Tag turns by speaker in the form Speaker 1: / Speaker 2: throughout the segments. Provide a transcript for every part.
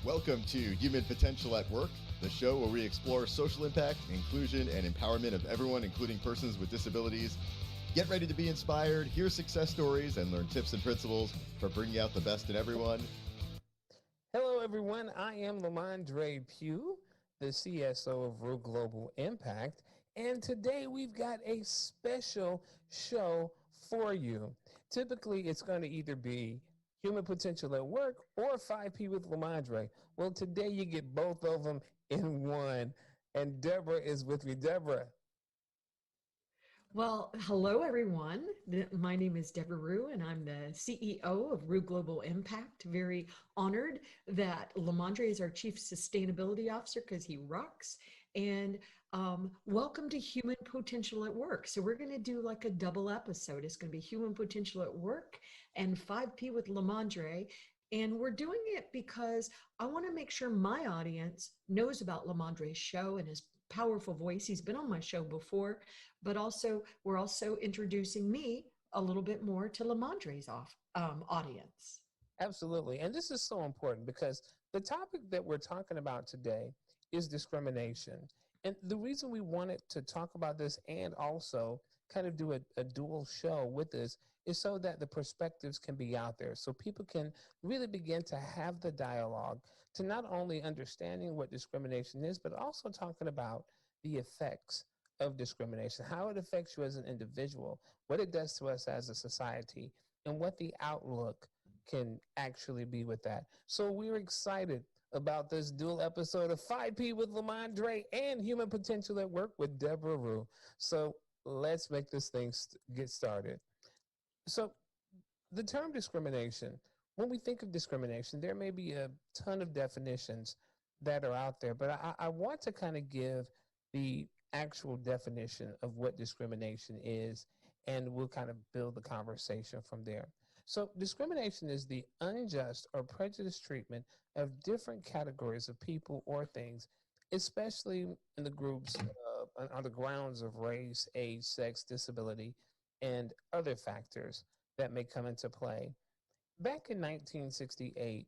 Speaker 1: Welcome to Human Potential at Work, the show where we explore social impact, inclusion, and empowerment of everyone, including persons with disabilities. Get ready to be inspired, hear success stories, and learn tips and principles for bringing out the best in everyone.
Speaker 2: Hello, everyone. I am LaMondre Pough, the CSO of Ruh Global Impact, and today we've got a special show for you. Typically, it's going to either be Human Potential at Work or 5P with LaMondre. Well, today you get both of them in one, and Debra is with me. Debra.
Speaker 3: Well, hello everyone. My name is Debra Ruh, and I'm the CEO of Ruh Global Impact. Very honored that LaMondre is our Chief Sustainability Officer because he rocks. And welcome to Human Potential at Work. So we're going to do like a double episode. It's going to be Human Potential at Work and 5P with LaMondre. And we're doing it because I want to make sure my audience knows about LaMondre's show and his powerful voice. He's been on my show before, but also we're also introducing me a little bit more to LaMondre's audience.
Speaker 2: Absolutely. And this is so important because the topic that we're talking about today is discrimination. And the reason we wanted to talk about this and also kind of do a dual show with this is so that the perspectives can be out there, so people can really begin to have the dialogue to not only understanding what discrimination is, but also talking about the effects of discrimination, how it affects you as an individual, what it does to us as a society, and what the outlook can actually be with that. So we're excited about this dual episode of 5P with LaMondre and Human Potential at Work with Debra Ruh. So let's make this thing get started. So the term discrimination, when we think of discrimination, there may be a ton of definitions that are out there, but I want to kind of give the actual definition of what discrimination is, and we'll kind of build the conversation from there. So discrimination is the unjust or prejudiced treatment of different categories of people or things, especially in the groups on the grounds of race, age, sex, disability, and other factors that may come into play. Back in 1968,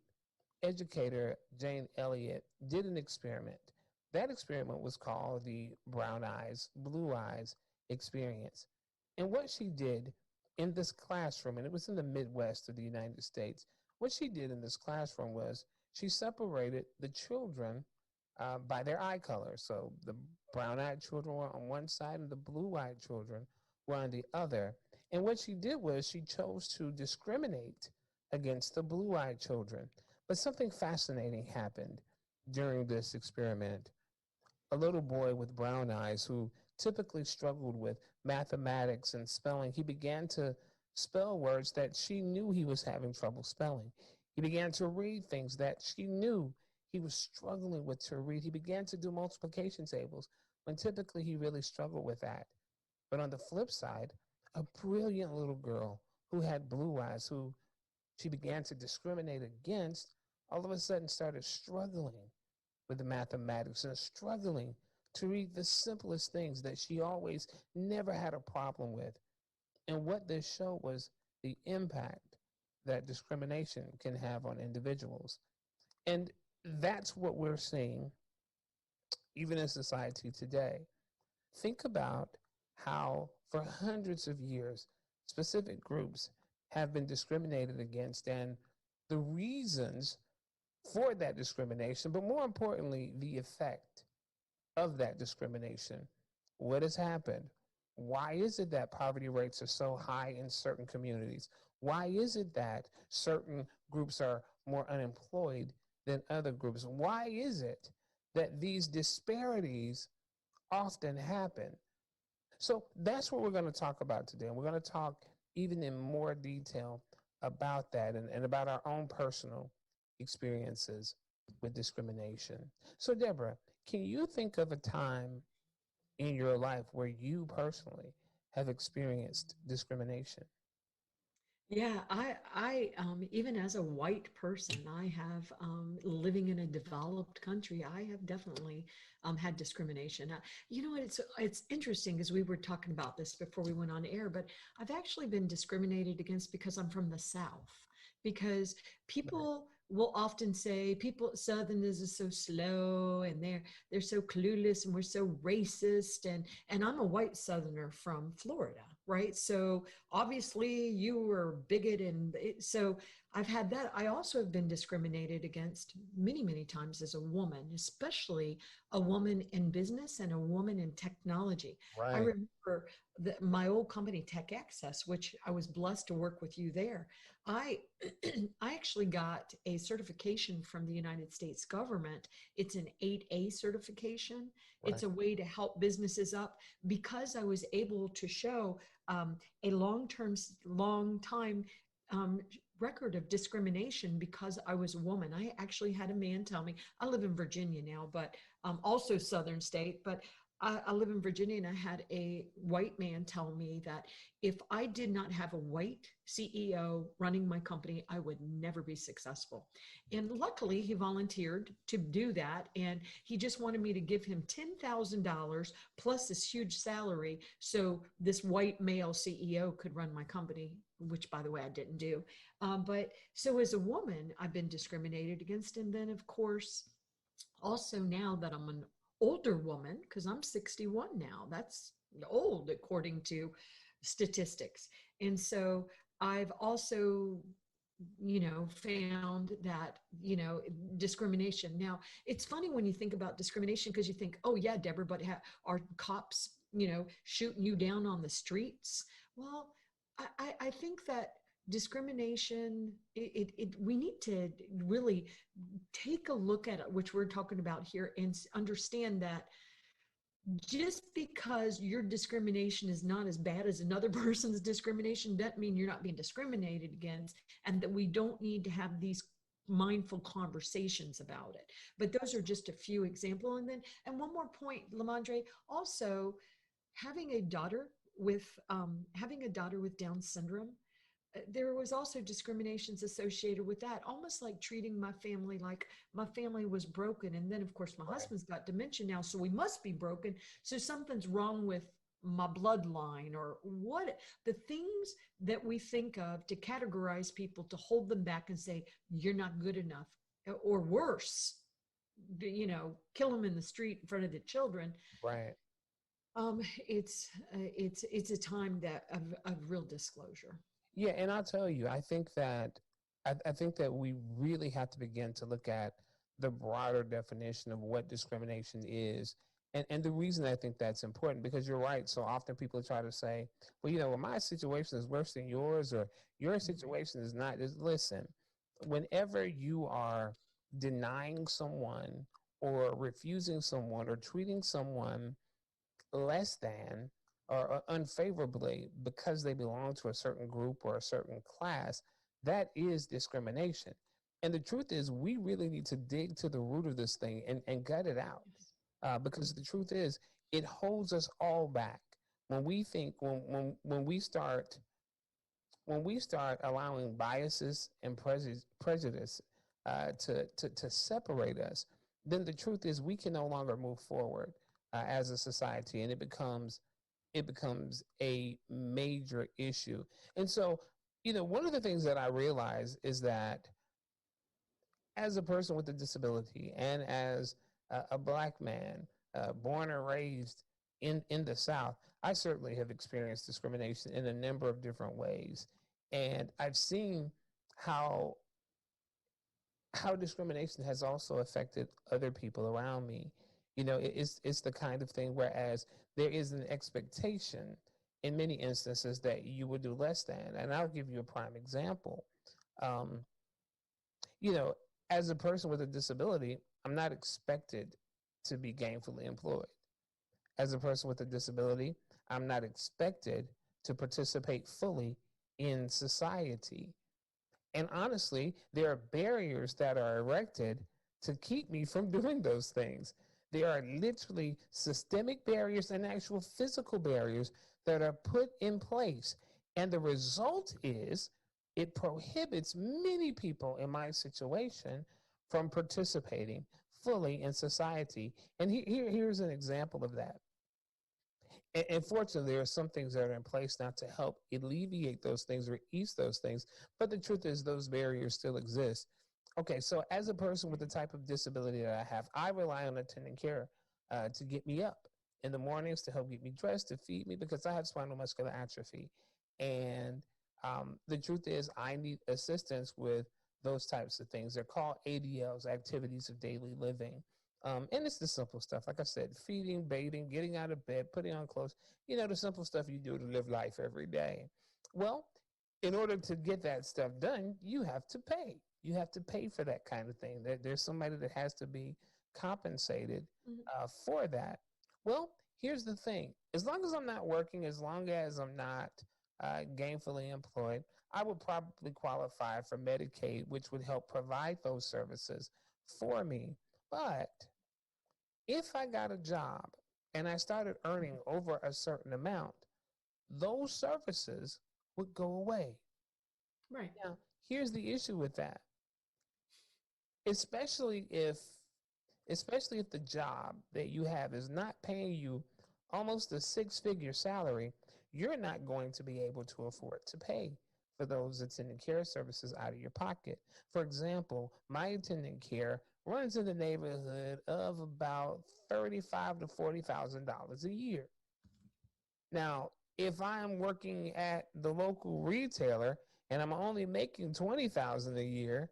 Speaker 2: educator Jane Elliott did an experiment. That experiment was called the brown eyes, blue eyes experience. And what she did in this classroom, and it was in the Midwest of the United States, what she did in this classroom was she separated the children by their eye color. So the brown eyed children were on one side and the blue eyed children were on the other. And what she did was she chose to discriminate against the blue eyed children. But something fascinating happened during this experiment. A little boy with brown eyes who typically struggled with mathematics and spelling, he began to spell words that she knew he was having trouble spelling. He began to read things that she knew he was struggling with to read. He began to do multiplication tables when typically he really struggled with that. But on the flip side, a brilliant little girl who had blue eyes, who she began to discriminate against, all of a sudden started struggling with the mathematics and struggling to read the simplest things that she always never had a problem with. And what this showed was the impact that discrimination can have on individuals. And that's what we're seeing even in society today. Think about how, for hundreds of years, specific groups have been discriminated against and the reasons for that discrimination, but more importantly, the effect of that discrimination. What has happened? Why is it that poverty rates are so high in certain communities? Why is it that certain groups are more unemployed than other groups? Why is it that these disparities often happen? So that's what we're going to talk about today. And we're going to talk even in more detail about that and about our own personal experiences with discrimination. So, Debra, can you think of a time in your life where you personally have experienced discrimination?
Speaker 3: Yeah, even as a white person, I have living in a developed country. I have definitely had discrimination. You know, it's interesting because we were talking about this before we went on air, but I've actually been discriminated against because I'm from the South. Because
Speaker 2: Right.
Speaker 3: people will often say people Southerners are so slow and they're so clueless and we're so racist, and I'm a white Southerner from Florida, right? So obviously you were bigot, and so I've had that. I also have been discriminated against many times as a woman, especially a woman in business and a woman in technology. I
Speaker 2: Right.
Speaker 3: remember my old company, Tech Access, which I was blessed to work with you there. I I actually got a certification from the United States government. It's an 8A certification. It's
Speaker 2: Right.
Speaker 3: a way to help businesses up because I was able to show a long time um, record of discrimination because I was a woman. I actually had a man tell me, I live in Virginia now, but also Southern state, but I live in Virginia, and I had a white man tell me that if I did not have a white CEO running my company, I would never be successful. And luckily, he volunteered to do that. And he just wanted me to give him $10,000 plus this huge salary so this white male CEO could run my company, which, by the way, I didn't do. But so as a woman, I've been discriminated against. And then, of course, also now that I'm an older woman, because I'm 61 now, that's old according to statistics. And so I've also, found that, discrimination. Now, it's funny when you think about discrimination because you think, oh, yeah, Deborah, but are cops, shooting you down on the streets? Well, I think that discrimination, we need to really take a look at it, which we're talking about here, and understand that just because your discrimination is not as bad as another person's discrimination doesn't mean you're not being discriminated against, and that we don't need to have these mindful conversations about it. But those are just a few examples. And one more point, LaMondre, also having a daughter with Down syndrome, there was also discriminations associated with that, almost like treating my family like my family was broken. And then, of course, my
Speaker 2: Right.
Speaker 3: husband's got dementia now, so we must be broken. So something's wrong with my bloodline, or what the things that we think of to categorize people, to hold them back and say, you're not good enough, or worse, kill them in the street in front of the children.
Speaker 2: Right.
Speaker 3: It's a time that of real disclosure.
Speaker 2: Yeah, and I'll tell you, I think that we really have to begin to look at the broader definition of what discrimination is. And the reason I think that's important, because you're right. So often people try to say, well, well, my situation is worse than yours, or your situation is not. Listen, whenever you are denying someone or refusing someone or treating someone less than or unfavorably because they belong to a certain group or a certain class, that is discrimination. And the truth is, we really need to dig to the root of this thing and gut it out. Because the truth is, it holds us all back. When we think, when we start allowing biases and prejudice to separate us, then the truth is we can no longer move forward as a society, and it becomes a major issue. And so, one of the things that I realize is that as a person with a disability and as a black man born and raised in the South, I certainly have experienced discrimination in a number of different ways. And I've seen how discrimination has also affected other people around me. It's the kind of thing whereas there is an expectation in many instances that you would do less than. And I'll give you a prime example. Um, you know, as a person with a disability, I'm not expected to be gainfully employed. As a person with a disability, I'm not expected to participate fully in society. And honestly, there are barriers that are erected to keep me from doing those things. There are literally systemic barriers and actual physical barriers that are put in place. And the result is it prohibits many people in my situation from participating fully in society. And here's an example of that. And fortunately, there are some things that are in place now to help alleviate those things or ease those things. But the truth is, those barriers still exist. Okay, so as a person with the type of disability that I have, I rely on attendant care to get me up in the mornings, to help get me dressed, to feed me, because I have spinal muscular atrophy. And the truth is, I need assistance with those types of things. They're called ADLs, activities of daily living. And it's the simple stuff. Like I said, feeding, bathing, getting out of bed, putting on clothes, the simple stuff you do to live life every day. Well, in order to get that stuff done, you have to pay. You have to pay for that kind of thing. There's somebody that has to be compensated
Speaker 3: Mhm.
Speaker 2: for that. Well, here's the thing. As long as I'm not working, as long as I'm not gainfully employed, I would probably qualify for Medicaid, which would help provide those services for me. But if I got a job and I started earning over a certain amount, those services would go away.
Speaker 3: Right.
Speaker 2: Now, here's the issue with that. Especially if especially if the job that you have is not paying you almost a six-figure salary, you're not going to be able to afford to pay for those attendant care services out of your pocket. For example, my attendant care runs in the neighborhood of about $35 to $40,000 a year. Now, if I'm working at the local retailer and I'm only making 20,000 a year,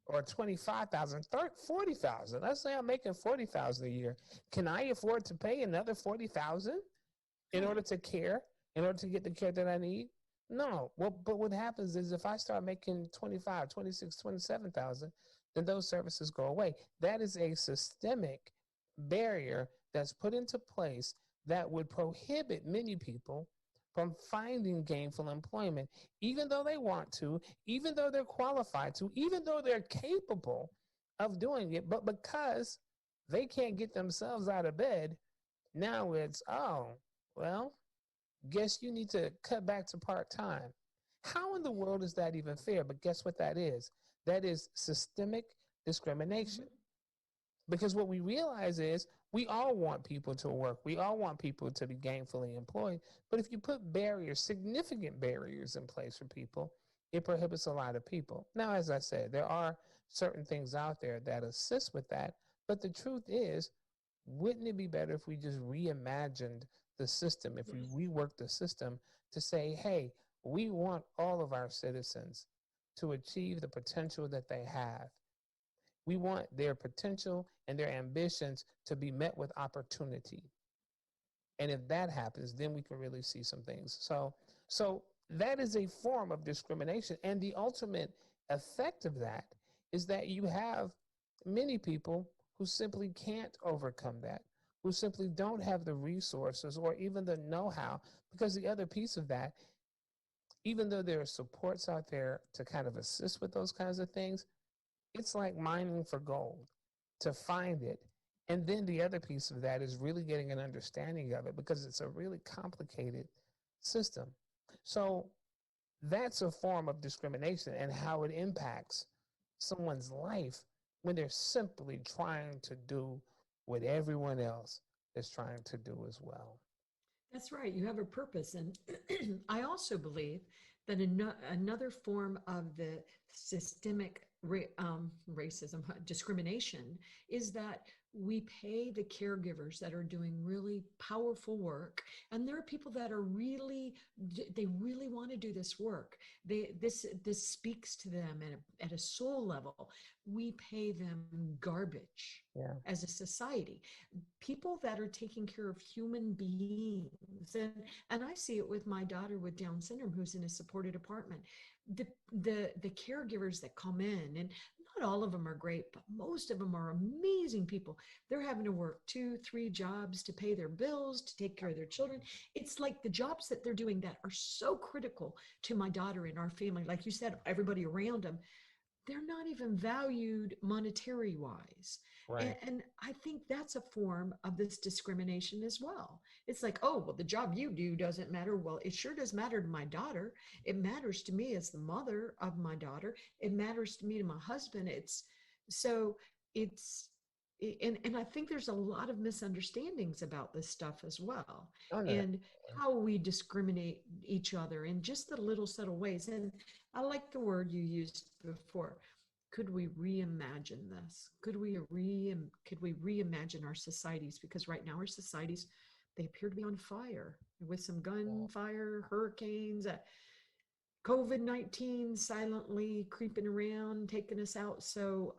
Speaker 2: or 25,000, 40,000. Let's say I'm making 40,000 a year. Can I afford to pay another 40,000 in order to care, in order to get the care that I need? No. Well, but what happens is if I start making 25, 26, 27,000, then those services go away. That is a systemic barrier that's put into place that would prohibit many people from finding gainful employment, even though they want to, even though they're qualified to, even though they're capable of doing it. But because they can't get themselves out of bed, now it's, oh, well, guess you need to cut back to part time. How in the world is that even fair? But guess what that is? That is systemic discrimination.
Speaker 3: Mhm.
Speaker 2: Because what we realize is we all want people to work. We all want people to be gainfully employed. But if you put barriers, significant barriers in place for people, it prohibits a lot of people. Now, as I said, there are certain things out there that assist with that. But the truth is, wouldn't it be better if we just reimagined the system, if we
Speaker 3: Yes.
Speaker 2: reworked the system to say, hey, we want all of our citizens to achieve the potential that they have. We want their potential and their ambitions to be met with opportunity. And if that happens, then we can really see some things. So that is a form of discrimination. And the ultimate effect of that is that you have many people who simply can't overcome that, who simply don't have the resources or even the know-how. Because the other piece of that, even though there are supports out there to kind of assist with those kinds of things, it's like mining for gold to find it. And then the other piece of that is really getting an understanding of it, because it's a really complicated system. So that's a form of discrimination and how it impacts someone's life when they're simply trying to do what everyone else is trying to do as well.
Speaker 3: That's right. You have a purpose. And I also believe that another form of the systemic racism, discrimination, is that we pay the caregivers that are doing really powerful work. And there are people that are they really want to do this work. This speaks to them at a soul level. We pay them garbage
Speaker 2: Yeah.
Speaker 3: as a society, people that are taking care of human beings. And I see it with my daughter with Down syndrome, who's in a supported apartment. The caregivers that come in, and not all of them are great, but most of them are amazing people. They're having to work 2, 3 jobs to pay their bills, to take care of their children. It's like the jobs that they're doing that are so critical to my daughter and our family. Like you said, everybody around them, they're not even valued monetary wise.
Speaker 2: Right.
Speaker 3: And I think that's a form of this discrimination as well. It's like, oh, well, the job you do doesn't matter. Well, it sure does matter to my daughter. It matters to me as the mother of my daughter. It matters to me, to my husband. So it's, and I think there's a lot of misunderstandings about this stuff as well,
Speaker 2: Oh, no.
Speaker 3: and how we discriminate each other in just the little subtle ways. And I like the word you used before, could we reimagine this? Could we reimagine our societies? Because right now our societies, they appear to be on fire with some gunfire, hurricanes, COVID-19 silently creeping around, taking us out. So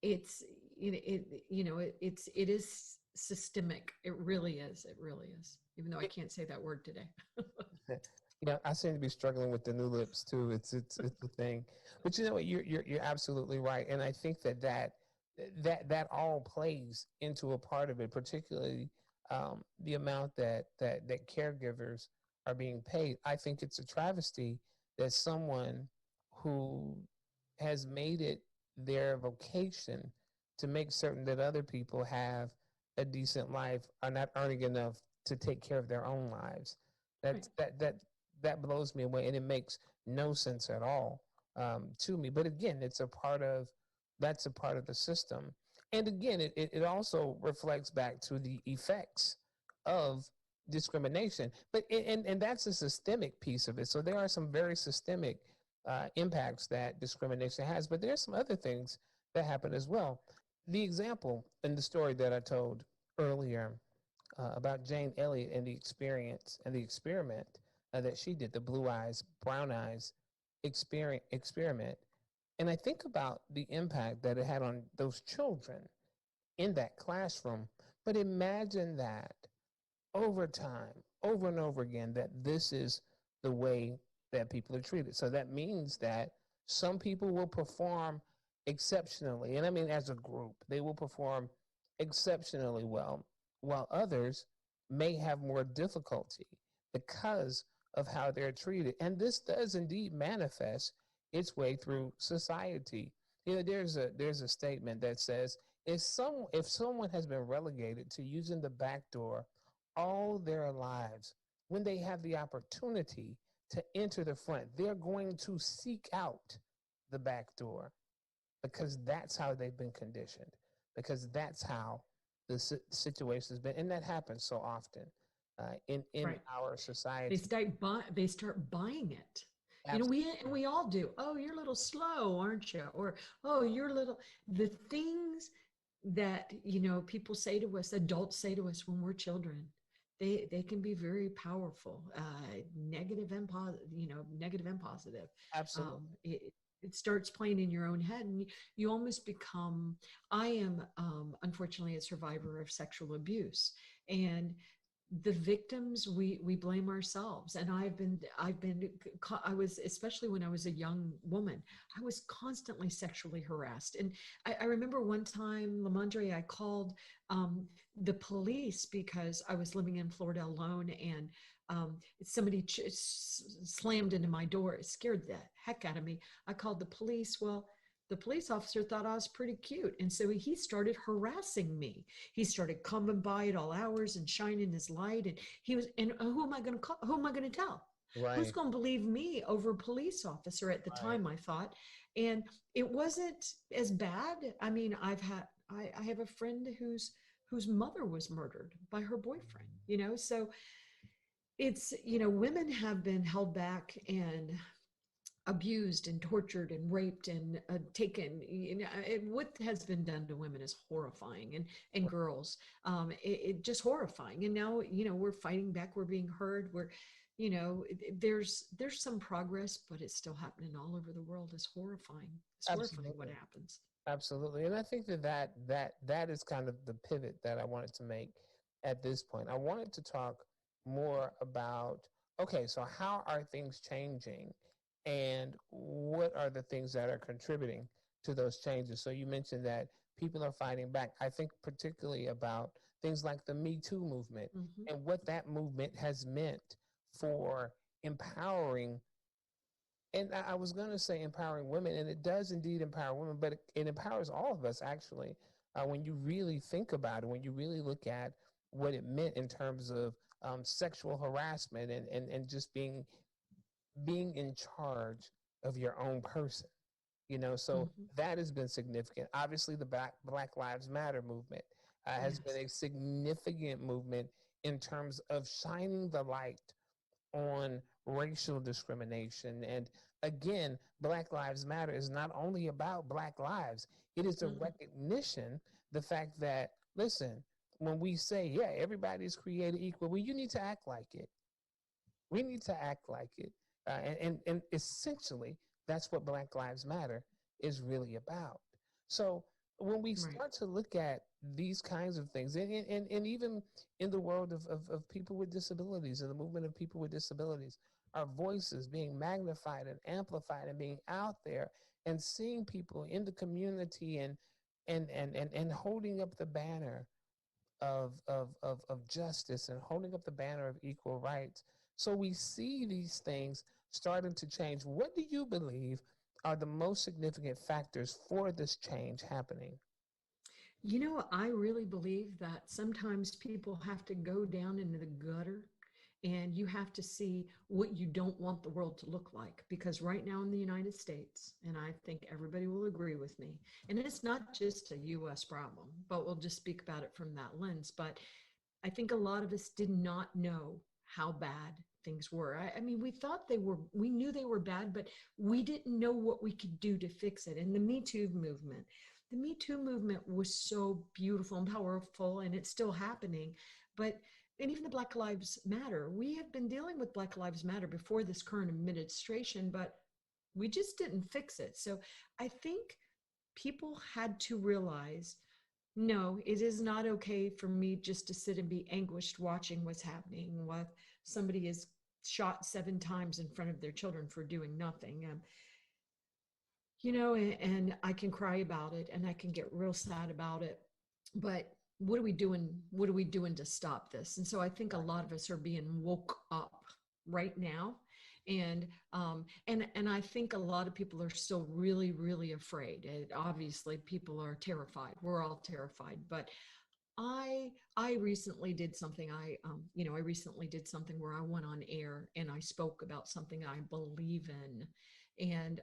Speaker 3: it's it is systemic. It really is. It really is. Even though I can't say that word today.
Speaker 2: Yeah, I seem to be struggling with the new lips too. It's the thing, but you know what? You're absolutely right, and I think that all plays into a part of it, particularly the amount that caregivers are being paid. I think it's a travesty that someone who has made it their vocation to make certain that other people have a decent life are not earning enough to take care of their own lives.
Speaker 3: Right.
Speaker 2: That blows me away, and it makes no sense at all to me. But again, that's a part of the system, and again, it also reflects back to the effects of discrimination. But and that's a systemic piece of it. So there are some very systemic impacts that discrimination has, but there's some other things that happen as well. The example in the story that I told earlier about Jane Elliott and the experience and the experiment that she did, the blue eyes, brown eyes experiment. And I think about the impact that it had on those children in that classroom. But imagine that over time, over and over again, that this is the way that people are treated. So that means that some people will perform exceptionally. And I mean, as a group, they will perform exceptionally well, while others may have more difficulty because of how they're treated. And this does indeed manifest its way through society. You know, there's a statement that says if someone has been relegated to using the back door all their lives, when they have the opportunity to enter the front, they're going to seek out the back door because that's how they've been conditioned, because that's how the situation has been. And that happens so often in
Speaker 3: Right.
Speaker 2: our society.
Speaker 3: They start buying it. You know,
Speaker 2: Absolutely.
Speaker 3: we all do. Oh, you're a little slow, aren't you? Or, oh, you're a little, the things that, people say to us, adults say to us when we're children, they can be very powerful, negative and positive, negative and positive.
Speaker 2: Absolutely.
Speaker 3: It starts playing in your own head, and you almost become. I am, unfortunately, a survivor of sexual abuse, and the victims, we blame ourselves. And I was, especially when I was a young woman, I was constantly sexually harassed. And I remember one time, LaMondre, I called the police because I was living in Florida alone, and somebody slammed into my door. It scared the heck out of me. I called the police. Well, the police officer thought I was pretty cute, and so he started harassing me. He started coming by at all hours and shining his light, and who am I going to call? Who am I going to tell? Who's
Speaker 2: Right.
Speaker 3: going to believe me over a police officer at the
Speaker 2: Right.
Speaker 3: time, I thought. And it wasn't as bad. I mean, I have a friend whose mother was murdered by her boyfriend, so it's, women have been held back and abused and tortured and raped and taken. What has been done to women is horrifying, and girls, it just horrifying. And now, we're fighting back, we're being heard, there's some progress, but it's still happening all over the world. It's horrifying. It's horrifying what
Speaker 2: Absolutely.
Speaker 3: happens.
Speaker 2: Absolutely. And I think that is kind of the pivot that I wanted to make at this point. I wanted to talk more about, okay, so how are things changing and what are the things that are contributing to those changes? So you mentioned that people are fighting back. I think particularly about things like the Me Too movement
Speaker 3: Mm-hmm.
Speaker 2: and what that movement has meant for empowering, and I was going to say empowering women, and it does indeed empower women, but it empowers all of us, actually. When you really think about it, when you really look at what it meant in terms of sexual harassment and just being in charge of your own person, so
Speaker 3: Mm-hmm.
Speaker 2: that has been significant. Obviously, the Black Lives Matter movement has been
Speaker 3: Yes.
Speaker 2: a significant movement in terms of shining the light on racial discrimination and again, Black Lives Matter is not only about Black lives, it is a recognition, the fact that, listen, when we say, yeah, everybody's created equal, well, you need to act like it. We need to act like it. And essentially, that's what Black Lives Matter is really about. So when we start to look at these kinds of things, and even in the world of people with disabilities and the movement of people with disabilities, our voices being magnified and amplified and being out there and seeing people in the community and holding up the banner of justice and holding up the banner of equal rights. So we see these things starting to change. What do you believe are the most significant factors for this change happening?
Speaker 3: You know, I really believe that sometimes people have to go down into the gutter and you have to see what you don't want the world to look like. Because right now in the United States, and I think everybody will agree with me, and it's not just a US problem, but we'll just speak about it from that lens. But I think a lot of us did not know how bad things were. I mean, we thought they were, we knew they were bad, but we didn't know what we could do to fix it. And the Me Too movement was so beautiful and powerful, and it's still happening. But and even the Black Lives Matter, we have been dealing with Black Lives Matter before this current administration, but we just didn't fix it. So I think people had to realize, no, it is not okay for me just to sit and be anguished watching what's happening with somebody is shot 7 times in front of their children for doing nothing. You know, and I can cry about it and I can get real sad about it, but what are we doing? What are we doing to stop this? And so I think a lot of us are being woke up right now. And I think a lot of people are still really, really afraid. And obviously people are terrified. We're all terrified, but I recently did something. I recently did something where I went on air and I spoke about something I believe in. And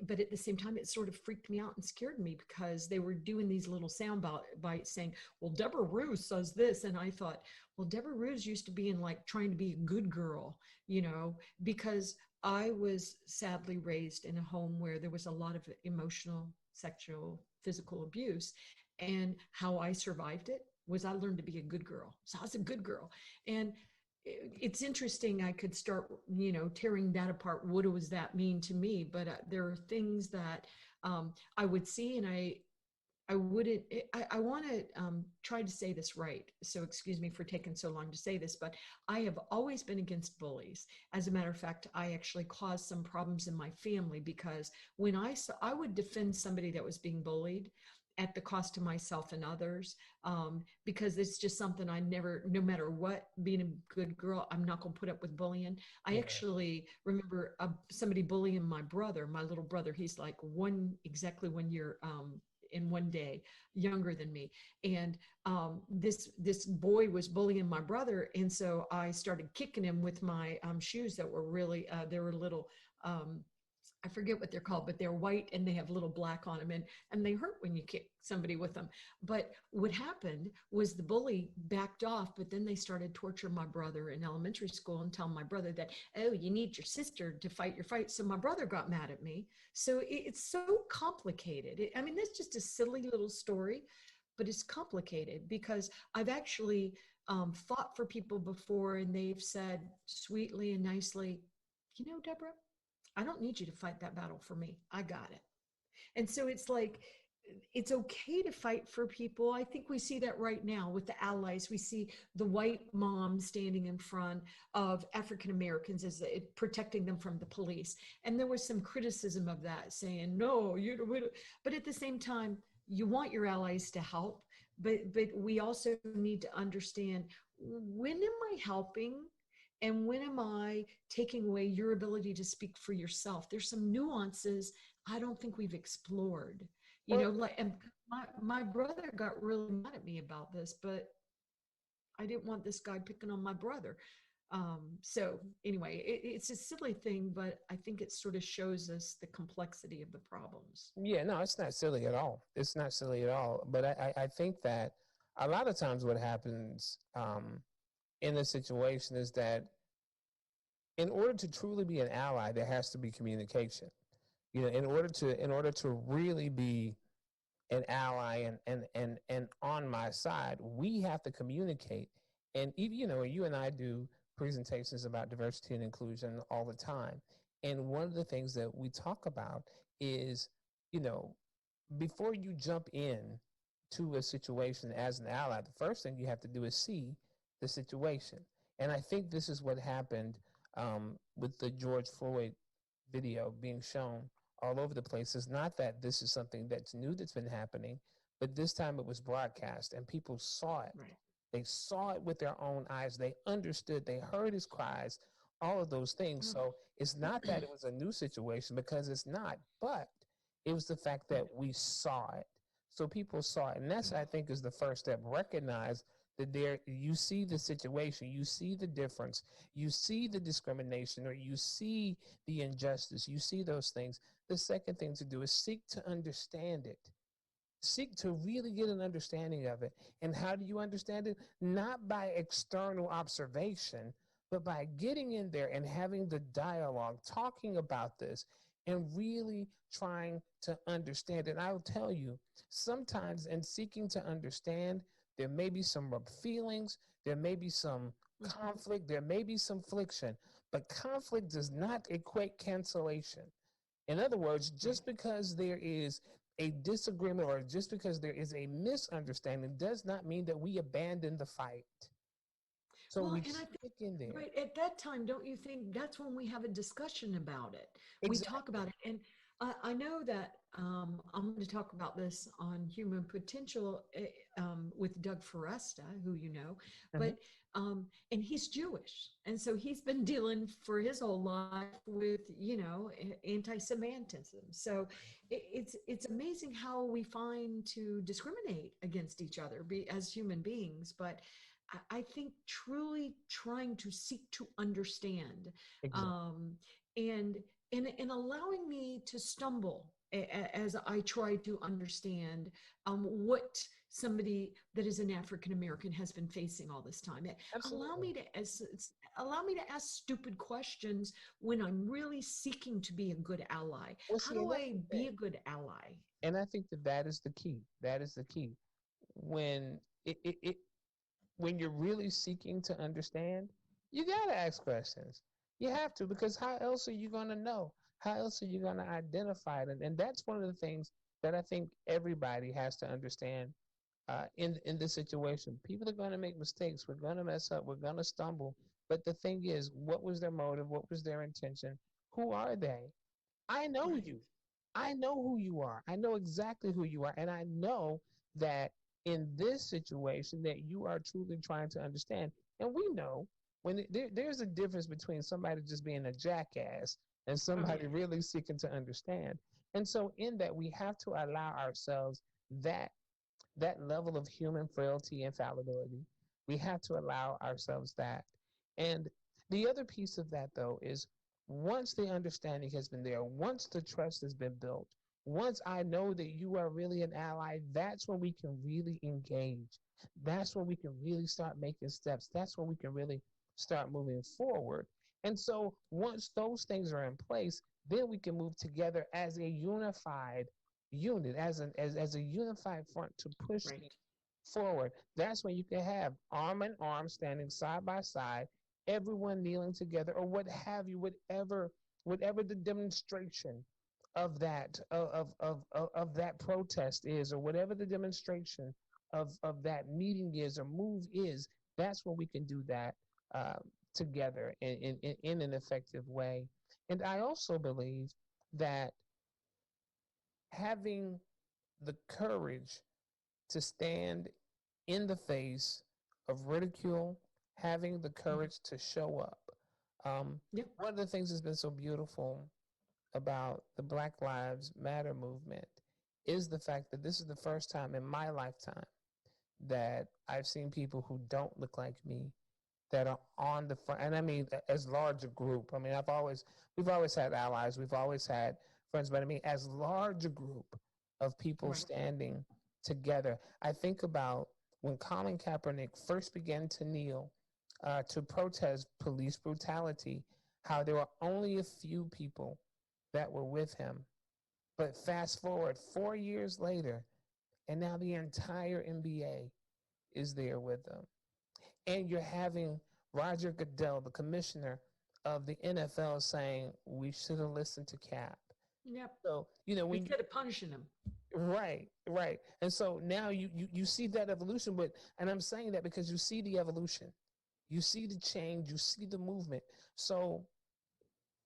Speaker 3: but at the same time, it sort of freaked me out and scared me because they were doing these little sound bites saying, well, Debra Ruh says this. And I thought, well, Debra Ruh's used to being like trying to be a good girl, you know, because I was sadly raised in a home where there was a lot of emotional, sexual, physical abuse. And how I survived it was I learned to be a good girl. So I was a good girl. And it's interesting. I could start, tearing that apart. What does that mean to me? But there are things that I would see, and I wouldn't, I want to try to say this right. So excuse me for taking so long to say this, but I have always been against bullies. As a matter of fact, I actually caused some problems in my family because when I would defend somebody that was being bullied at the cost to myself and others, because it's just something I never, no matter what, being a good girl, I'm not going to put up with bullying. I actually remember somebody bullying my brother, my little brother. He's like exactly 1 year in 1 day younger than me. And this boy was bullying my brother. And so I started kicking him with my shoes that were really, they were little, I forget what they're called, but they're white and they have little black on them, and they hurt when you kick somebody with them. But what happened was the bully backed off, but then they started torturing my brother in elementary school and telling my brother that, oh, you need your sister to fight your fight. So my brother got mad at me. So it's so complicated. I mean, that's just a silly little story, but it's complicated because I've actually fought for people before, and they've said sweetly and nicely, Deborah, I don't need you to fight that battle for me. I got it. And so it's like, it's okay to fight for people. I think we see that right now with the allies. We see the white mom standing in front of African Americans as protecting them from the police. And there was some criticism of that, saying, no, but at the same time, you want your allies to help, but we also need to understand, when am I helping? And when am I taking away your ability to speak for yourself? There's some nuances I don't think we've explored. And my brother got really mad at me about this, but I didn't want this guy picking on my brother. So anyway, it's a silly thing, but I think it sort of shows us the complexity of the problems.
Speaker 2: Yeah, no, it's not silly at all. It's not silly at all. But I think that a lot of times what happens in this situation is that in order to truly be an ally, there has to be communication. In order to really be an ally and on my side, we have to communicate. And you and I do presentations about diversity and inclusion all the time. And one of the things that we talk about is, you know, before you jump in to a situation as an ally, the first thing you have to do is see the situation. And I think this is what happened with the George Floyd video being shown all over the place. It's not that this is something that's new that's been happening, but this time it was broadcast and people saw it.
Speaker 3: Right.
Speaker 2: They saw it with their own eyes. They understood. They heard his cries, all of those things. So it's not that it was a new situation, because it's not, but it was the fact that we saw it. So people saw it. And that's, I think, is the first step. Recognize that you see the situation, you see the difference, you see the discrimination, or you see the injustice, you see those things. The second thing to do is seek to understand it. Seek to really get an understanding of it. And how do you understand it? Not by external observation, but by getting in there and having the dialogue, talking about this, and really trying to understand it. And I will tell you, sometimes in seeking to understand, there may be some rub feelings, there may be some conflict, there may be some friction, but conflict does not equate cancellation. In other words, just because there is a disagreement or just because there is a misunderstanding does not mean that we abandon the fight. So
Speaker 3: Well,
Speaker 2: we
Speaker 3: and I
Speaker 2: stick
Speaker 3: think,
Speaker 2: in there.
Speaker 3: right at that time, don't you think that's when we have a discussion about it? We
Speaker 2: Exactly.
Speaker 3: talk about it. And I know that I'm going to talk about this on Human Potential with Doug Foresta, who you know, but and he's Jewish, and so he's been dealing for his whole life with anti-Semitism. So it's amazing how we find to discriminate against each other as human beings, but I think truly trying to seek to understand,
Speaker 2: Exactly.
Speaker 3: and allowing me to stumble as I try to understand what somebody that is an African American has been facing all this time.
Speaker 2: Absolutely.
Speaker 3: Allow me to ask stupid questions when I'm really seeking to be a good ally.
Speaker 2: Well,
Speaker 3: How
Speaker 2: see,
Speaker 3: do I be a good ally?
Speaker 2: and I think that is the key. That is the key. When when you're really seeking to understand, you got to ask questions. You have to, because how else are you going to know? How else are you going to identify it? And that's one of the things that I think everybody has to understand in this situation. People are going to make mistakes. We're going to mess up. We're going to stumble. But the thing is, what was their motive? What was their intention? Who are they? I know
Speaker 3: Right.
Speaker 2: you. I know who you are. I know exactly who you are. And I know that in this situation that you are truly trying to understand. And we know when there's a difference between somebody just being a jackass and somebody really seeking to understand. And so in that, we have to allow ourselves that level of human frailty and fallibility. We have to allow ourselves that. And the other piece of that, though, is once the understanding has been there, once the trust has been built, once I know that you are really an ally, that's when we can really engage. That's when we can really start making steps. That's when we can really start moving forward. And so once those things are in place, then we can move together as a unified unit, as a unified front to push
Speaker 3: Right.
Speaker 2: things forward. That's when you can have arm in arm standing side by side, everyone kneeling together, or what have you, whatever the demonstration of that protest is, or whatever the demonstration of that meeting is or move is. That's when we can do that uh, together in an effective way. And I also believe that having the courage to stand in the face of ridicule, having the courage to show up.
Speaker 3: Yep.
Speaker 2: One of the things that's been so beautiful about the Black Lives Matter movement is the fact that this is the first time in my lifetime that I've seen people who don't look like me that are on the front. And I mean, as large a group. I mean, we've always had allies, we've always had friends, but I mean, as large a group of people standing together. I think about when Colin Kaepernick first began to kneel to protest police brutality. how there were only a few people that were with him. But fast forward 4 years later, and now the entire NBA is there with them. And you're having Roger Goodell, the commissioner of the NFL, saying we should have listened to Cap.
Speaker 3: Yep.
Speaker 2: So, when
Speaker 3: instead of punishing him.
Speaker 2: right. And so now you see that evolution, and I'm saying that because you see the evolution, you see the change, you see the movement. So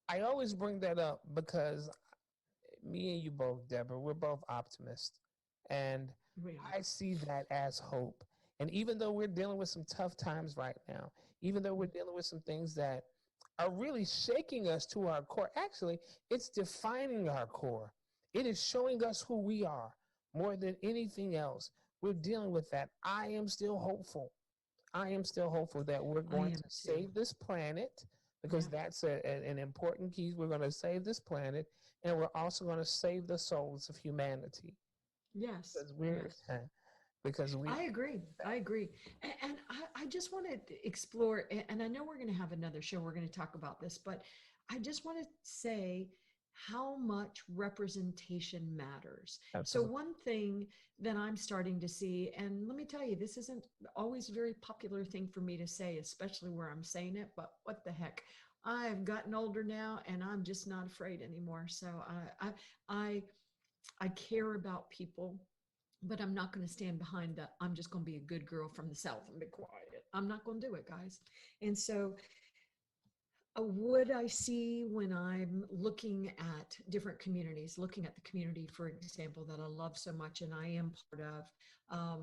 Speaker 2: I always bring that up because me and you both, Deborah, we're both optimists. And I see that as hope. And even though we're dealing with some tough times right now, even though we're dealing with some things that are really shaking us to our core, actually, it's defining our core. It is showing us who we are more than anything else. We're dealing with that. I am still hopeful. I am still hopeful that we're going to save this planet, because that's an important key. We're going to save this planet, and we're also going to save the souls of humanity.
Speaker 3: Yes.
Speaker 2: Because
Speaker 3: I agree. And I just want to explore, and I know we're going to have another show, we're going to talk about this, but I just want to say how much representation matters.
Speaker 2: Absolutely.
Speaker 3: So one thing that I'm starting to see, and let me tell you, this isn't always a very popular thing for me to say, especially where I'm saying it, but what the heck? I've gotten older now and I'm just not afraid anymore. So I care about people, but I'm not going to stand behind that. I'm just going to be a good girl from the South and be quiet. I'm not going to do it, guys. And so what I see when I'm looking at different communities, looking at the community, for example, that I love so much and I am part of,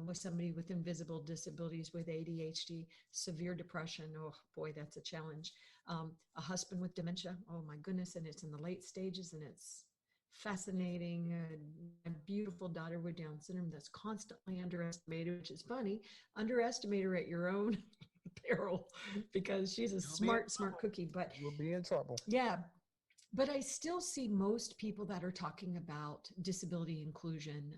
Speaker 3: with somebody with invisible disabilities, with ADHD, severe depression. Oh boy, that's a challenge. A husband with dementia. Oh my goodness. And it's in the late stages, and it's fascinating. A beautiful daughter with Down syndrome that's constantly underestimated, which is funny. Underestimate her at your own peril, because she's a smart cookie. But
Speaker 2: you'll be in trouble.
Speaker 3: Yeah. But I still see most people that are talking about disability inclusion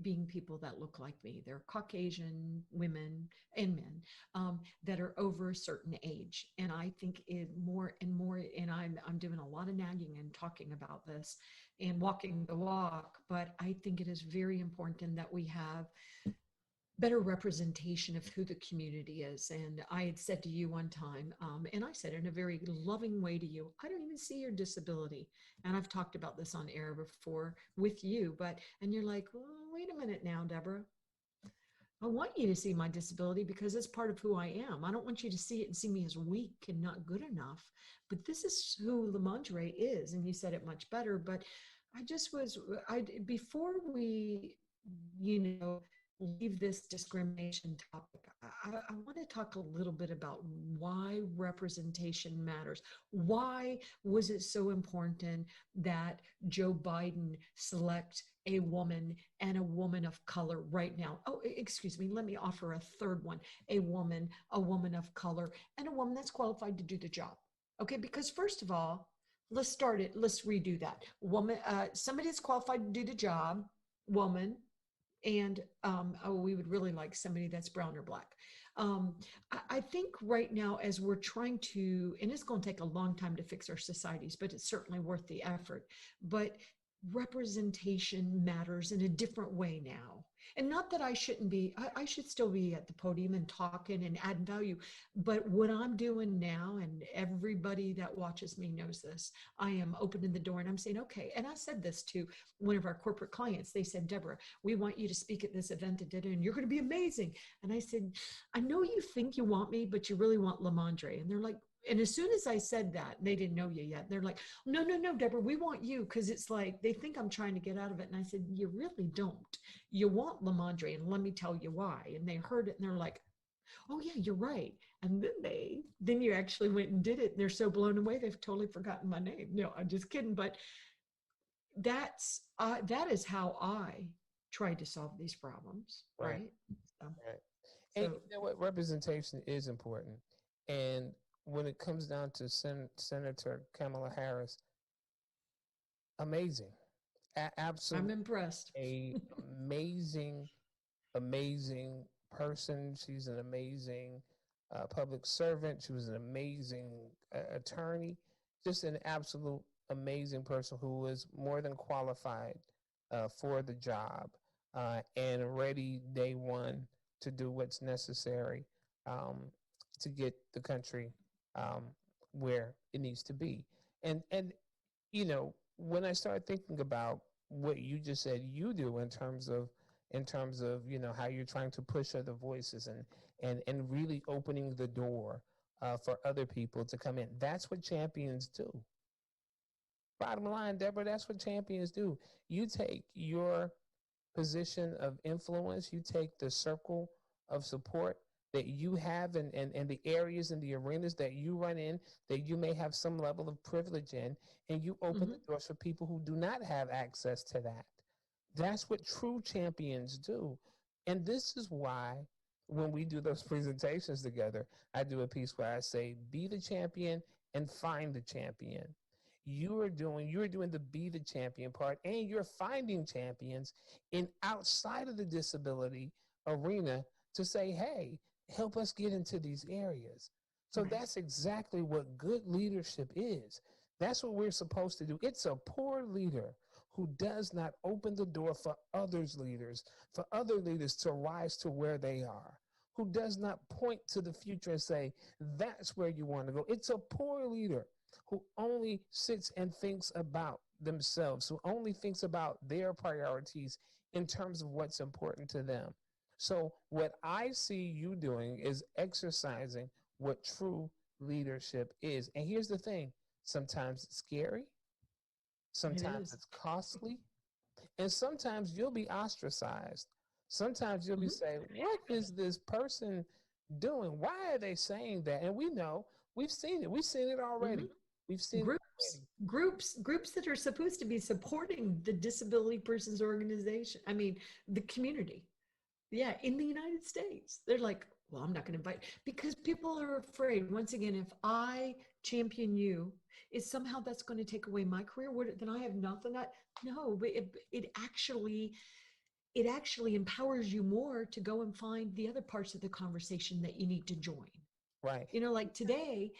Speaker 3: being people that look like me. They're Caucasian women and men that are over a certain age. And I think it more and more, and I'm doing a lot of nagging and talking about this and walking the walk, but I think it is very important that we have better representation of who the community is. And I had said to you one time, and I said in a very loving way to you, I don't even see your disability. And I've talked about this on air before with you, and you're like, well, wait a minute now, Deborah. I want you to see my disability because it's part of who I am. I don't want you to see it and see me as weak and not good enough. But this is who LaMondre is. And you said it much better. But before we, leave this discrimination topic, I want to talk a little bit about why representation matters. Why was it so important that Joe Biden select a woman and a woman of color right now? Oh, excuse me, let me offer a third one. A woman of color, and a woman that's qualified to do the job. Okay, because first of all, let's redo that. Woman, somebody that's qualified to do the job, woman, and we would really like somebody that's brown or black. I think right now, as we're trying to, and it's going to take a long time to fix our societies, but it's certainly worth the effort. But representation matters in a different way now. And not that I shouldn't be, I should still be at the podium and talking and adding value. But what I'm doing now, and everybody that watches me knows this, I am opening the door and I'm saying, okay. And I said this to one of our corporate clients. They said, Deborah, we want you to speak at this event, and you're going to be amazing. And I said, I know you think you want me, but you really want LaMondre. And they're like, and as soon as I said that, they didn't know you yet. They're like, no, Deborah, we want you. Because it's like, they think I'm trying to get out of it. And I said, you really don't. You want LaMondre, and let me tell you why. And they heard it and they're like, oh yeah, you're right. And then you actually went and did it. And they're so blown away, they've totally forgotten my name. No, I'm just kidding. But that is how I tried to solve these problems. Right.
Speaker 2: Right. And you know what? Representation is important. And when it comes down to Senator Kamala Harris, amazing. Absolutely.
Speaker 3: I'm impressed.
Speaker 2: Amazing person. She's an amazing public servant. She was an amazing attorney. just an absolute amazing person who is more than qualified for the job and ready day one to do what's necessary um, to get the country um, where it needs to be. And you know, when I start thinking about what you just said you do in terms of how you're trying to push other voices and really opening the door for other people to come in. That's what champions do. Bottom line, Deborah, that's what champions do. You take your position of influence, you take the circle of support that you have and the areas and the arenas that you run in that you may have some level of privilege in, and you open
Speaker 3: Mm-hmm.
Speaker 2: the doors for people who do not have access to that. That's what true champions do. And this is why when we do those presentations together, I do a piece where I say, be the champion and find the champion. You're doing the be the champion part, and you're finding champions in outside of the disability arena to say, hey, help us get into these areas. So
Speaker 3: Right.
Speaker 2: that's exactly what good leadership is. That's what we're supposed to do. It's a poor leader who does not open the door for for other leaders to rise to where they are, who does not point to the future and say, that's where you want to go. It's a poor leader who only sits and thinks about themselves, who only thinks about their priorities in terms of what's important to them. So, what I see you doing is exercising what true leadership is. And here's the thing, sometimes it's scary,
Speaker 3: It
Speaker 2: sometimes
Speaker 3: is.
Speaker 2: it's costly, and sometimes you'll be ostracized. Sometimes you'll be
Speaker 3: Mm-hmm.
Speaker 2: saying, what is this person doing? Why are they saying that? And we know, we've seen it. We've seen it
Speaker 3: Mm-hmm.
Speaker 2: already. We've seen it
Speaker 3: Groups,
Speaker 2: already.
Speaker 3: groups that are supposed to be supporting the disability person's organization. I mean, the community. Yeah, in the United States, they're like, well, I'm not going to invite because people are afraid. Once again, if I champion you, is somehow that's going to take away my career? Then I have nothing. No, but it actually empowers you more to go and find the other parts of the conversation that you need to join.
Speaker 2: Right.
Speaker 3: Like today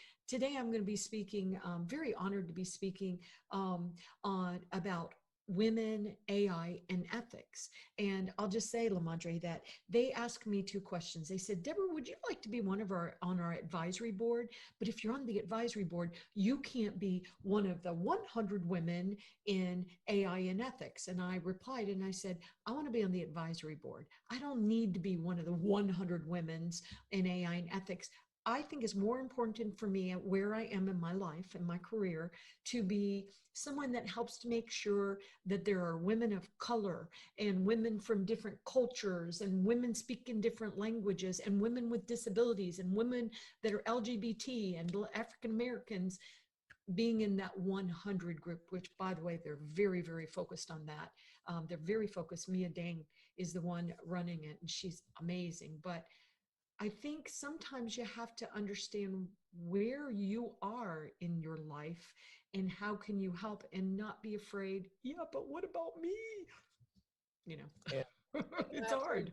Speaker 3: I'm going to be speaking, very honored to be speaking on about women, AI, and ethics. And I'll just say, LaMondre, that they asked me two questions. They said, Deborah, would you like to be on our advisory board? But if you're on the advisory board, you can't be one of the 100 women in AI and ethics. And I replied and I said, I want to be on the advisory board. I don't need to be one of the 100 women's in AI and ethics. I think it's more important for me at where I am in my life and my career to be someone that helps to make sure that there are women of color and women from different cultures and women speaking different languages and women with disabilities and women that are LGBT and African Americans being in that 100 group, which by the way, they're very, very focused on that. They're very focused. Mia Dang is the one running it and she's amazing. But I think sometimes you have to understand where you are in your life and how can you help and not be afraid. Yeah, but what about me? You
Speaker 2: Yeah.
Speaker 3: know,
Speaker 2: And
Speaker 3: it's
Speaker 2: I'll tell you,
Speaker 3: hard.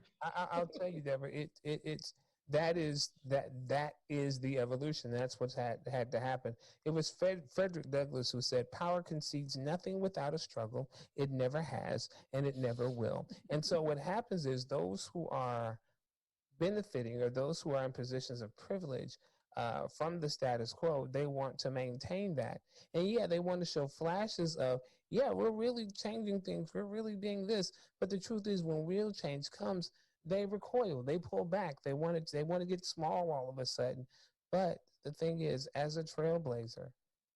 Speaker 2: I'll tell you, Deborah, it's that is the evolution. That's what's had to happen. It was Frederick Douglass who said, "Power concedes nothing without a struggle. It never has, and it never will." And so, what happens is those who are benefiting or those who are in positions of privilege from the status quo, they want to maintain that. And yeah, they want to show flashes of, yeah, we're really changing things, we're really being this. But the truth is, when real change comes, they recoil, they pull back, they want to get small all of a sudden. But the thing is, as a trailblazer,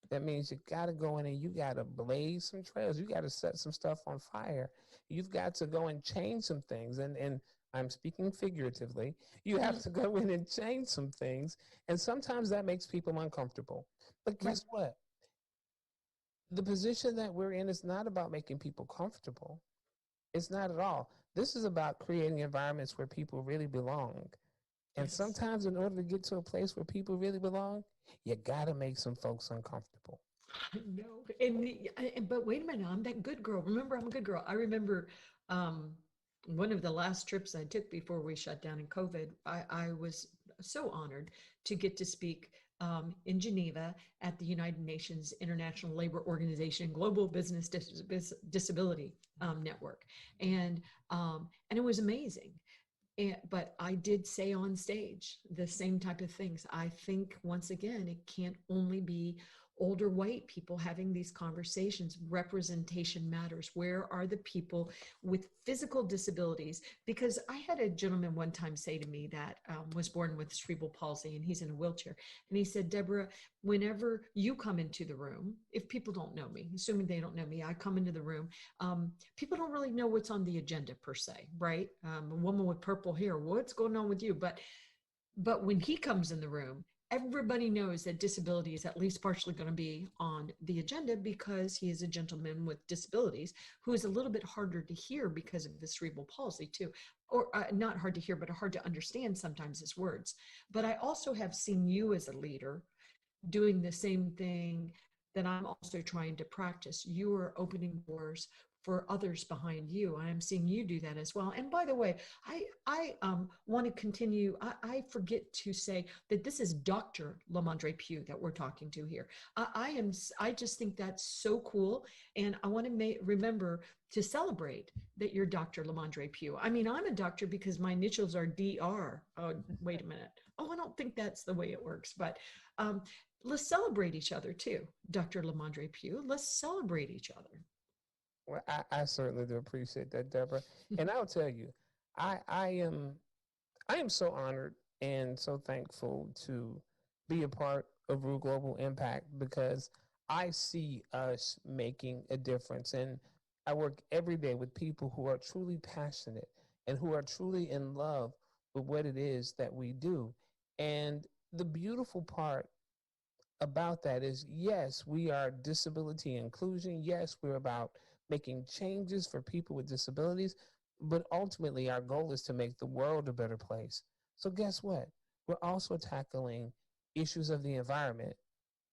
Speaker 2: that means you got to go in and you got to blaze some trails. You got to set some stuff on fire. You've got to go and change some things. And I'm speaking figuratively. You have to go in and change some things. And sometimes that makes people uncomfortable. But
Speaker 3: Right.
Speaker 2: guess what? The position that we're in is not about making people comfortable. It's not at all. This is about creating environments where people really belong. And
Speaker 3: Yes.
Speaker 2: sometimes, in order to get to a place where people really belong, you got to make some folks uncomfortable.
Speaker 3: No. But wait a minute, I'm that good girl. Remember, I'm a good girl. I remember um, one of the last trips I took before we shut down in COVID. I was so honored to get to speak in Geneva at the United Nations International Labor Organization Global Business Disability Network, and it was amazing. But I did say on stage the same type of things. I think, once again, it can't only be older white people having these conversations. Representation matters. Where are the people with physical disabilities? Because I had a gentleman one time say to me that was born with cerebral palsy, and he's in a wheelchair. And he said, Deborah, whenever you come into the room, if people don't know me, assuming they don't know me, I come into the room, people don't really know what's on the agenda per se, right? A woman with purple hair, what's going on with you? But when he comes in the room, everybody knows that disability is at least partially going to be on the agenda, because he is a gentleman with disabilities who is a little bit harder to hear because of the cerebral palsy too, or not hard to hear, but hard to understand sometimes his words. But I also have seen you as a leader doing the same thing that I'm also trying to practice. You are opening doors for others behind you. I'm seeing you do that as well. And by the way, I want to continue. I forget to say that this is Dr. LaMondre Pough that we're talking to here. I just think that's so cool. And I want to remember to celebrate that you're Dr. LaMondre Pough. I mean, I'm a doctor because my initials are DR. Oh, wait a minute. Oh, I don't think that's the way it works, but let's celebrate each other too, Dr. LaMondre Pough. Let's celebrate each other.
Speaker 2: Well, I certainly do appreciate that, Deborah. And I'll tell you, I am so honored and so thankful to be a part of Ruh Global Impact, because I see us making a difference. And I work every day with people who are truly passionate and who are truly in love with what it is that we do. And the beautiful part about that is, yes, we are disability inclusion. Yes, we're about making changes for people with disabilities, but ultimately our goal is to make the world a better place. So guess what? We're also tackling issues of the environment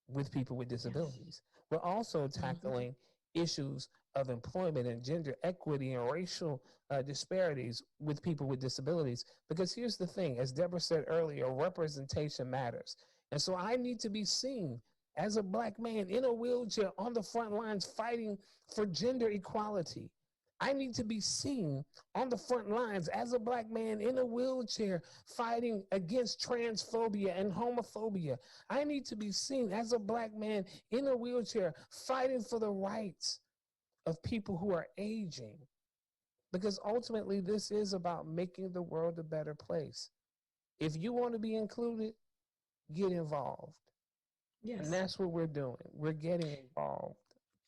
Speaker 2: with people with disabilities. Yes. We're also tackling issues of employment and gender equity and racial disparities with people with disabilities. Because here's the thing, as Deborah said earlier, representation matters. And so I need to be seen as a Black man in a wheelchair on the front lines fighting for gender equality. I need to be seen on the front lines as a Black man in a wheelchair fighting against transphobia and homophobia. I need to be seen as a Black man in a wheelchair fighting for the rights of people who are aging. Because ultimately, this is about making the world a better place. If you want to be included, get involved. Yes. And that's what we're doing. We're getting involved.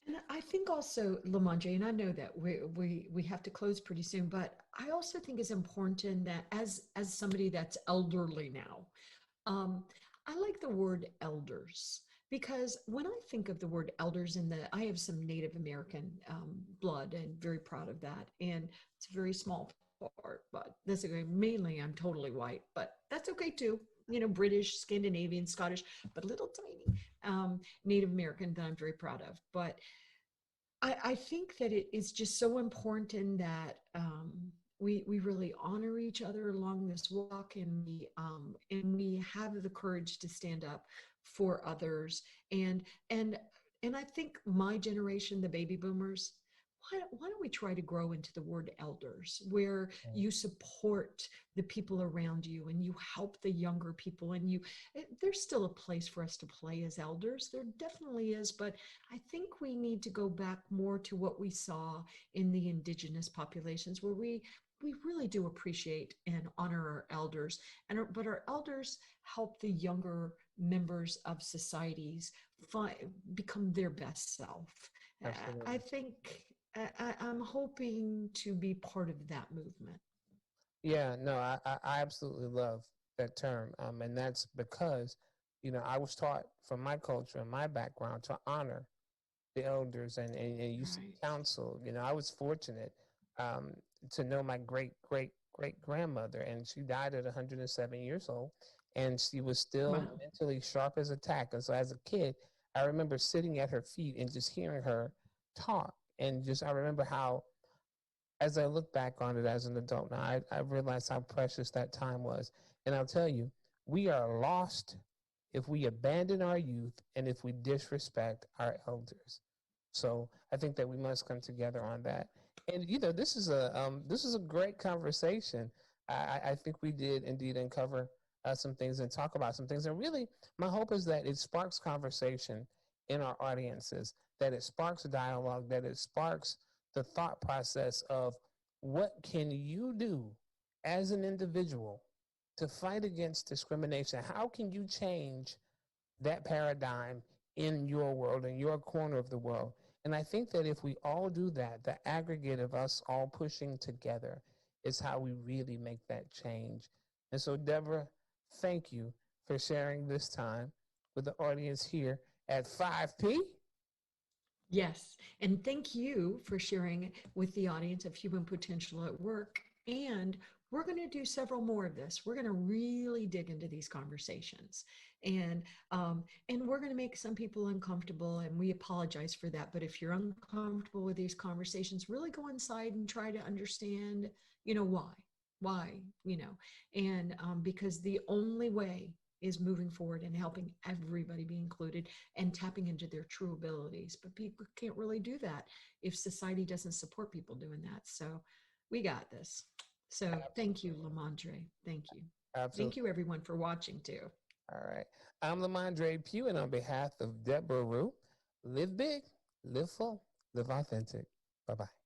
Speaker 3: And I think also, LaMondre, and I know that we have to close pretty soon, but I also think it's important that as somebody that's elderly now, I like the word elders, because when I think of the word elders, I have some Native American blood, and very proud of that. And it's a very small part, but that's okay. Mainly I'm totally white, but that's okay too. You know, British, Scandinavian, Scottish, but a little tiny Native American that I'm very proud of. But I think that it is just so important that we really honor each other along this walk, and we have the courage to stand up for others. And I think my generation, the baby boomers, why don't we try to grow into the word elders, where you support the people around you and you help the younger people, and there's still a place for us to play as elders. There definitely is, but I think we need to go back more to what we saw in the indigenous populations, where we really do appreciate and honor our elders, but our elders help the younger members of societies become their best self. Absolutely. I think I'm hoping to be part of that movement.
Speaker 2: Yeah, no, I absolutely love that term. And that's because, I was taught from my culture and my background to honor the elders and use counsel. I was fortunate to know my great grandmother, and she died at 107 years old, and she was still mentally sharp as a tack. And so as a kid, I remember sitting at her feet and just hearing her talk. And I remember how, as I look back on it as an adult now, I realized how precious that time was. And I'll tell you, we are lost if we abandon our youth and if we disrespect our elders. So I think that we must come together on that. And this is a great conversation. I think we did indeed uncover some things and talk about some things. And really, my hope is that it sparks conversation in our audiences, that it sparks dialogue, that it sparks the thought process of what can you do as an individual to fight against discrimination? How can you change that paradigm in your world, in your corner of the world? And I think that if we all do that, the aggregate of us all pushing together is how we really make that change. And so, Debra, thank you for sharing this time with the audience here at 5P.
Speaker 3: Yes. And thank you for sharing with the audience of Human Potential at Work. And we're going to do several more of this. We're going to really dig into these conversations, and we're going to make some people uncomfortable, and we apologize for that. But if you're uncomfortable with these conversations, really go inside and try to understand, why, and because the only way is moving forward and helping everybody be included and tapping into their true abilities. But people can't really do that if society doesn't support people doing that. So we got this. So thank you, LaMondre. Thank you.
Speaker 2: Absolutely.
Speaker 3: Thank you, everyone, for watching too.
Speaker 2: All right. I'm LaMondre Pough, and on behalf of Debra Ruh, live big, live full, live authentic. Bye-bye.